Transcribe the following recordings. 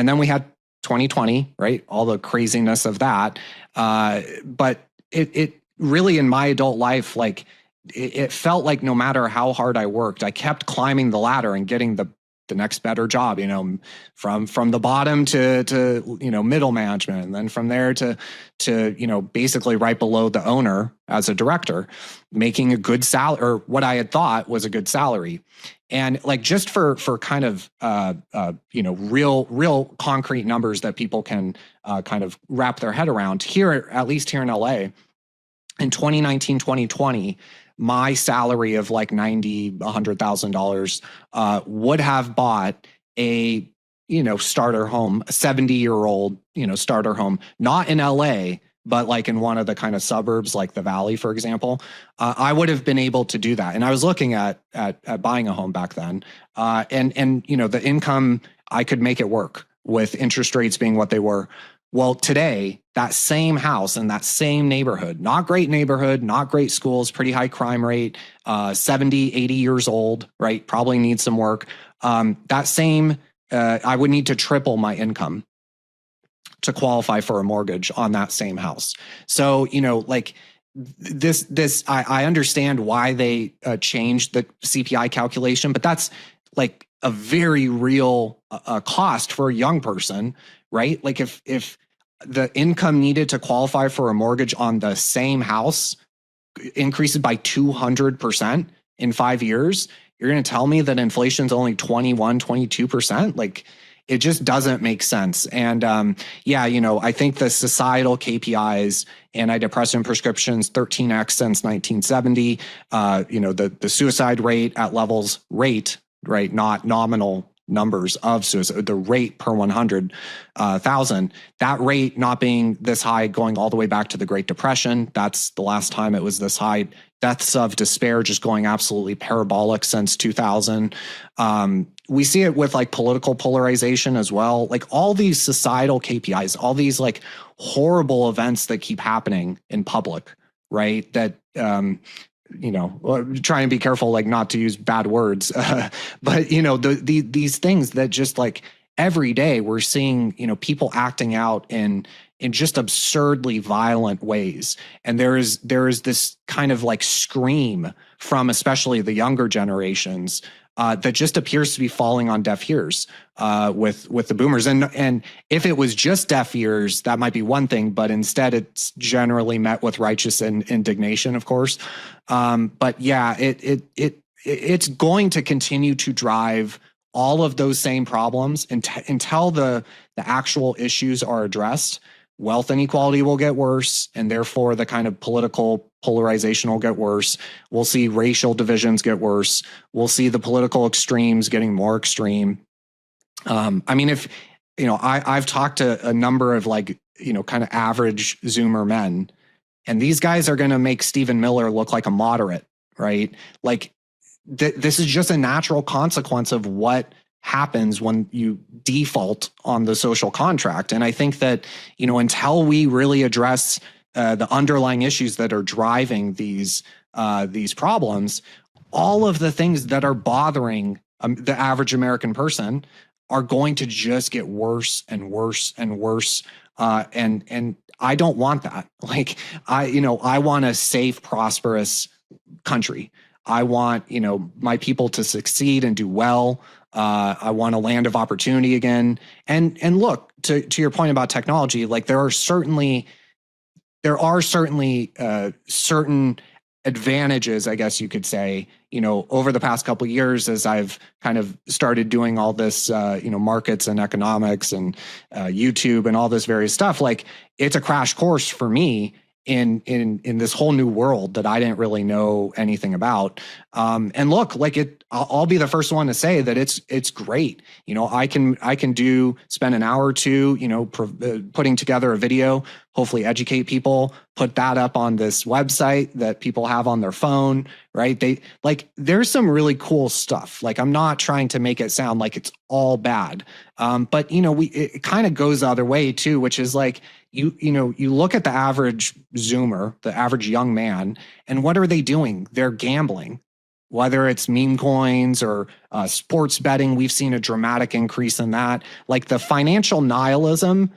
And then we had 2020, right? All the craziness of that. But it really, in my adult life, like it felt like no matter how hard I worked, I kept climbing the ladder and getting the next better job, from the bottom to middle management, and then from there to basically right below the owner as a director, making a good salary, or what I had thought was a good salary. And like, just for kind of real concrete numbers that people can kind of wrap their head around, here, at least here in LA, in 2019, 2020, my salary of like $100,000 would have bought a starter home, a 70-year-old starter home, not in LA, but like in one of the kind of suburbs like the Valley, for example. I would have been able to do that. And I was looking at buying a home back then, and the income, I could make it work with interest rates being what they were. Well, today, that same house in that same neighborhood, not great neighborhood, not great schools, pretty high crime rate, 70, 80 years old, right? Probably needs some work. That same, I would need to triple my income to qualify for a mortgage on that same house. So, like this, I understand why they changed the CPI calculation, but that's like a very real cost for a young person, right? Like if the income needed to qualify for a mortgage on the same house increases by 200% in 5 years, you're going to tell me that inflation's only 21, 22%? Like, it just doesn't make sense. And I think the societal KPIs, antidepressant prescriptions, 13x since 1970, the suicide rate at levels, right, not nominal numbers of suicide, the rate per 100,000, that rate not being this high going all the way back to the Great Depression. That's the last time it was this high. Deaths of despair just going absolutely parabolic since 2000. We see it with like political polarization as well. Like all these societal KPIs, all these like horrible events that keep happening in public, right? That, trying to be careful, like not to use bad words, but these things that just like every day we're seeing, people acting out in just absurdly violent ways. And there is this kind of like scream from especially the younger generations that just appears to be falling on deaf ears with the boomers. And if it was just deaf ears, that might be one thing, but instead it's generally met with righteous indignation, of course. But yeah, it's going to continue to drive all of those same problems until the actual issues are addressed. Wealth inequality will get worse, and therefore the kind of political polarization will get worse. We'll see racial divisions get worse. We'll see the political extremes getting more extreme. I mean, if, I've talked to a number of like, kind of average Zoomer men, and these guys are going to make Stephen Miller look like a moderate, right? Like this is just a natural consequence of what happens when you default on the social contract. And I think that, until we really address the underlying issues that are driving these problems, all of the things that are bothering the average American person are going to just get worse and worse and worse. And I don't want that. Like, I want a safe, prosperous country. I want, my people to succeed and do well. I want a land of opportunity again. And look, to your point about technology, like there are certainly certain advantages, I guess you could say, over the past couple of years, as I've kind of started doing all this, markets and economics and YouTube and all this various stuff. Like, it's a crash course for me in this whole new world that I didn't really know anything about. And look, like I'll be the first one to say that it's great. I can spend an hour or two, putting together a video, hopefully educate people, put that up on this website that people have on their phone, right? There's some really cool stuff. Like, I'm not trying to make it sound like it's all bad. But it kind of goes the other way too, which is like, you look at the average Zoomer, the average young man, and what are they doing? They're gambling. whether it's meme coins or sports betting. We've seen a dramatic increase in that. Like the financial nihilism,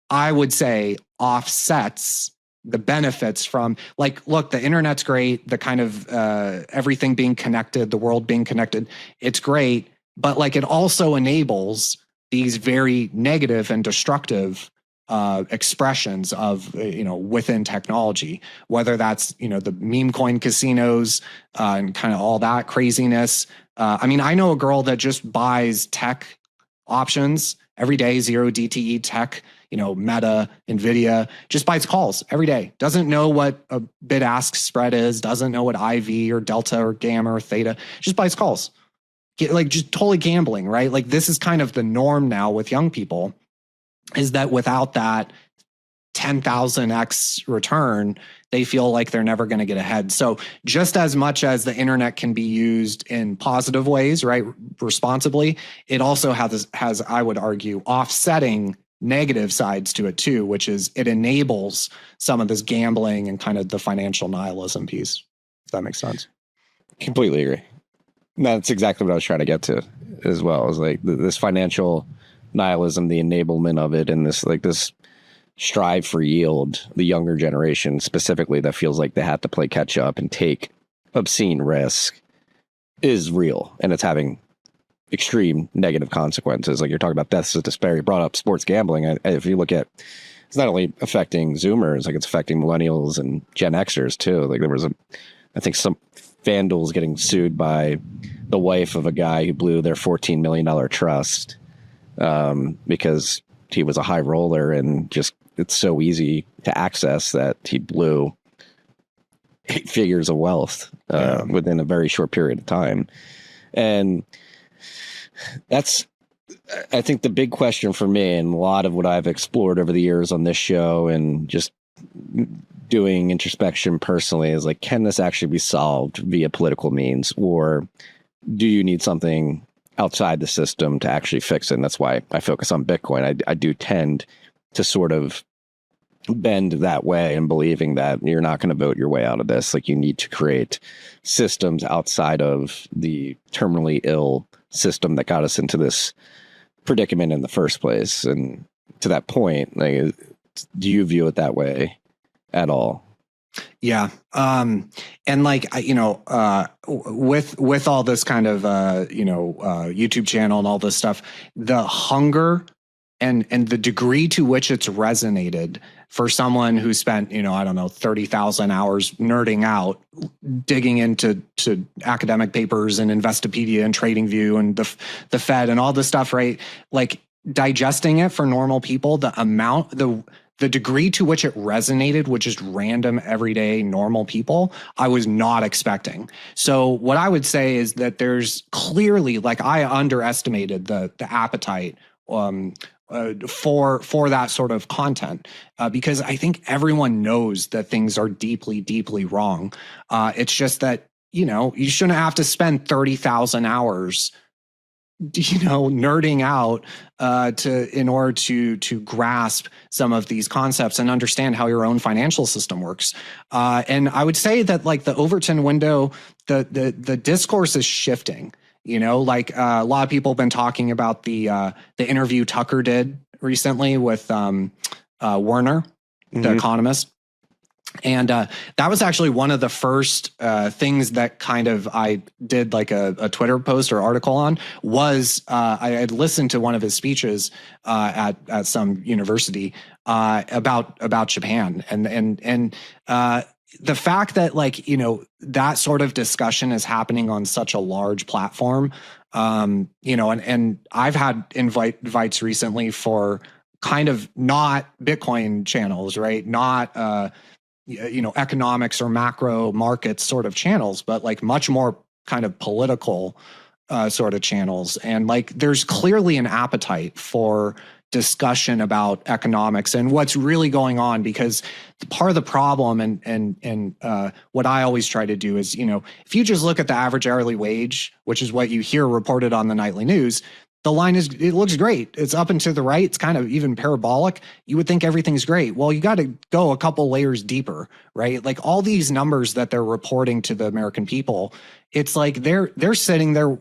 I would say, offsets the benefits from, like, look, the internet's great, the kind of everything being connected, the world being connected, it's great, but like it also enables these very negative and destructive expressions of, within technology, whether that's, the meme coin casinos and kind of all that craziness. I mean, I know a girl that just buys tech options every day, zero DTE tech, Meta, Nvidia, just buys calls every day. Doesn't know what a bid-ask spread is, doesn't know what IV or delta or gamma or theta, just buys calls. Just totally gambling, right? Like this is kind of the norm now with young people, is that without that 10,000x return, they feel like they're never going to get ahead. So just as much as the internet can be used in positive ways, right, responsibly, it also has, I would argue, offsetting negative sides to it too, which is it enables some of this gambling and kind of the financial nihilism piece, if that makes sense. Completely agree. That's exactly what I was trying to get to as well. It was like this financial nihilism, the enablement of it, and this strive for yield, the younger generation specifically that feels like they have to play catch up and take obscene risk is real, and it's having extreme negative consequences. Like you're talking about deaths of despair. You brought up sports gambling. If you look at, it's not only affecting Zoomers, like it's affecting millennials and Gen Xers too. Like there was I think some FanDuel's getting sued by the wife of a guy who blew their $14 million trust because he was a high roller and just it's so easy to access that he blew 8 figures of wealth within a very short period of time. And that's, I think, the big question for me, and a lot of what I've explored over the years on this show and just doing introspection personally is like, can this actually be solved via political means, or do you need something outside the system to actually fix it? And that's why I focus on Bitcoin. I do tend to sort of bend that way and believing that you're not going to vote your way out of this. Like you need to create systems outside of the terminally ill system that got us into this predicament in the first place. And to that point, like, do you view it that way at all? Yeah. And like, with all this kind of, YouTube channel and all this stuff, the hunger and the degree to which it's resonated for someone who spent, 30,000 hours nerding out, digging into academic papers and Investopedia and TradingView and the Fed and all this stuff, right? Like digesting it for normal people, the degree to which it resonated with just random, everyday, normal people, I was not expecting. So what I would say is that there's clearly, like, I underestimated the appetite for that sort of content because I think everyone knows that things are deeply, deeply wrong. It's just that, you shouldn't have to spend 30,000 hours nerding out in order to grasp some of these concepts and understand how your own financial system works. And I would say that, like, the Overton window, the discourse is shifting. Like a lot of people have been talking about the interview Tucker did recently with Werner, the economist. And that was actually one of the first things that kind of I did like a Twitter post or article on was I had listened to one of his speeches at some university about Japan and the fact that, like, that sort of discussion is happening on such a large platform, and I've had invites recently for kind of not Bitcoin channels, right? Not, economics or macro markets sort of channels, but like much more kind of political sort of channels. And like, there's clearly an appetite for discussion about economics and what's really going on, because part of the problem and what I always try to do is, if you just look at the average hourly wage, which is what you hear reported on the nightly news, the line it looks great. It's up and to the right. It's kind of even parabolic. You would think everything's great. Well, you got to go a couple layers deeper, right? Like all these numbers that they're reporting to the American people, it's like they're sitting there,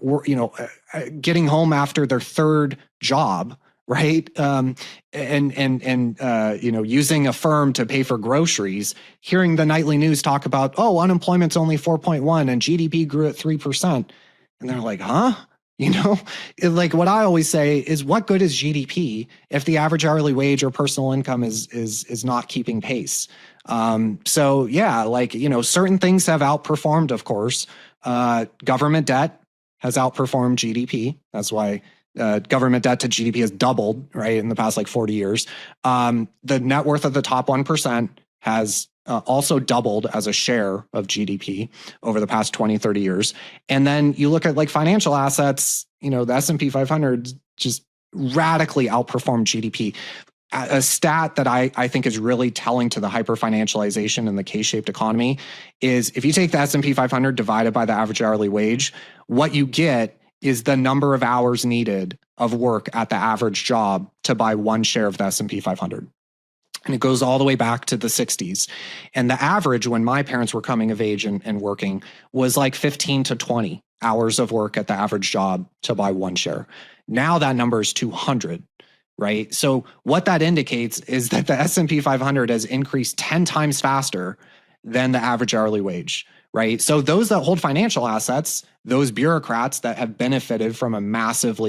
getting home after their third job, right? Using a firm to pay for groceries, hearing the nightly news talk about, oh, unemployment's only 4.1 and GDP grew at 3%. And they're like, huh? Like what I always say is, what good is GDP if the average hourly wage or personal income is not keeping pace? So yeah, like, certain things have outperformed, of course. Government debt has outperformed GDP. That's why government debt to GDP has doubled, right, in the past like 40 years. The net worth of the top 1% has also doubled as a share of GDP over the past 20, 30 years. And then you look at like financial assets, the S&P 500 just radically outperformed GDP. A stat that I think is really telling to the hyper-financialization and the K-shaped economy is if you take the S&P 500 divided by the average hourly wage, what you get is the number of hours needed of work at the average job to buy one share of the S&P 500. And it goes all the way back to the 60s. And the average when my parents were coming of age and working was like 15 to 20 hours of work at the average job to buy one share. Now that number is 200, right? So what that indicates is that the S&P 500 has increased 10 times faster than the average hourly wage, right? So those that hold financial assets, those bureaucrats that have benefited from a massive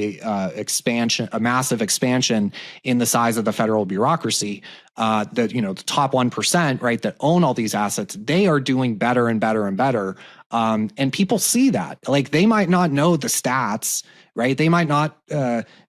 expansion in the size of the federal bureaucracy, the top 1%, right, that own all these assets, they are doing better and better and better. And people see that. Like they might not know the stats, right? They might not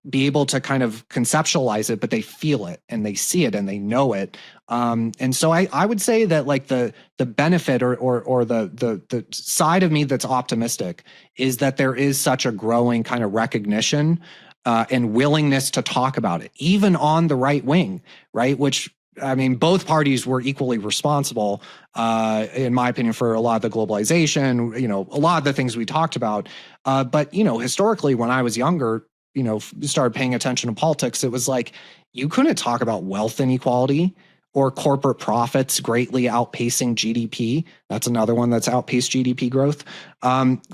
be able to kind of conceptualize it, but they feel it and they see it and they know it. And so I would say that like the benefit or the side of me that's optimistic is that there is such a growing kind of recognition and willingness to talk about it, even on the right wing, right? Which, I mean, both parties were equally responsible, in my opinion, for a lot of the globalization, a lot of the things we talked about. But, historically, when I was younger, started paying attention to politics, it was like you couldn't talk about wealth inequality or corporate profits greatly outpacing GDP. That's another one that's outpaced GDP growth.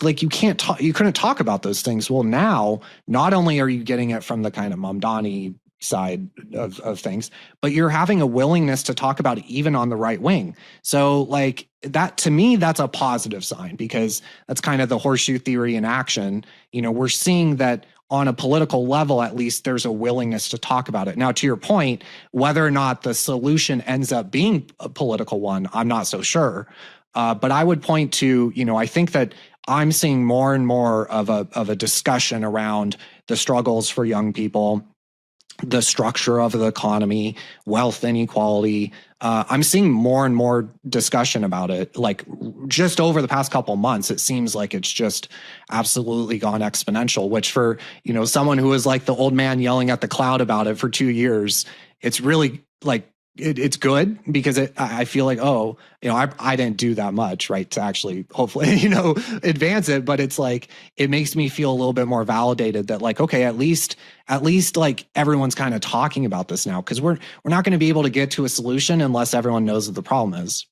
Like you couldn't talk about those things. Well, now, not only are you getting it from the kind of Mamdani side of things, but you're having a willingness to talk about it even on the right wing. So like that, to me, that's a positive sign because that's kind of the horseshoe theory in action. We're seeing that on a political level, at least there's a willingness to talk about it. Now, to your point, whether or not the solution ends up being a political one, I'm not so sure. But I would point to, I think that I'm seeing more and more of a discussion around the struggles for young people, the structure of the economy, wealth inequality. I'm seeing more and more discussion about it. Like just over the past couple of months, it seems like it's just absolutely gone exponential, which for, someone who was like the old man yelling at the cloud about it for 2 years, it's really like, it's good because I feel like, I didn't do that much, right, to actually hopefully, advance it. But it's like, it makes me feel a little bit more validated that like, okay, at least like everyone's kind of talking about this now because we're not going to be able to get to a solution unless everyone knows what the problem is.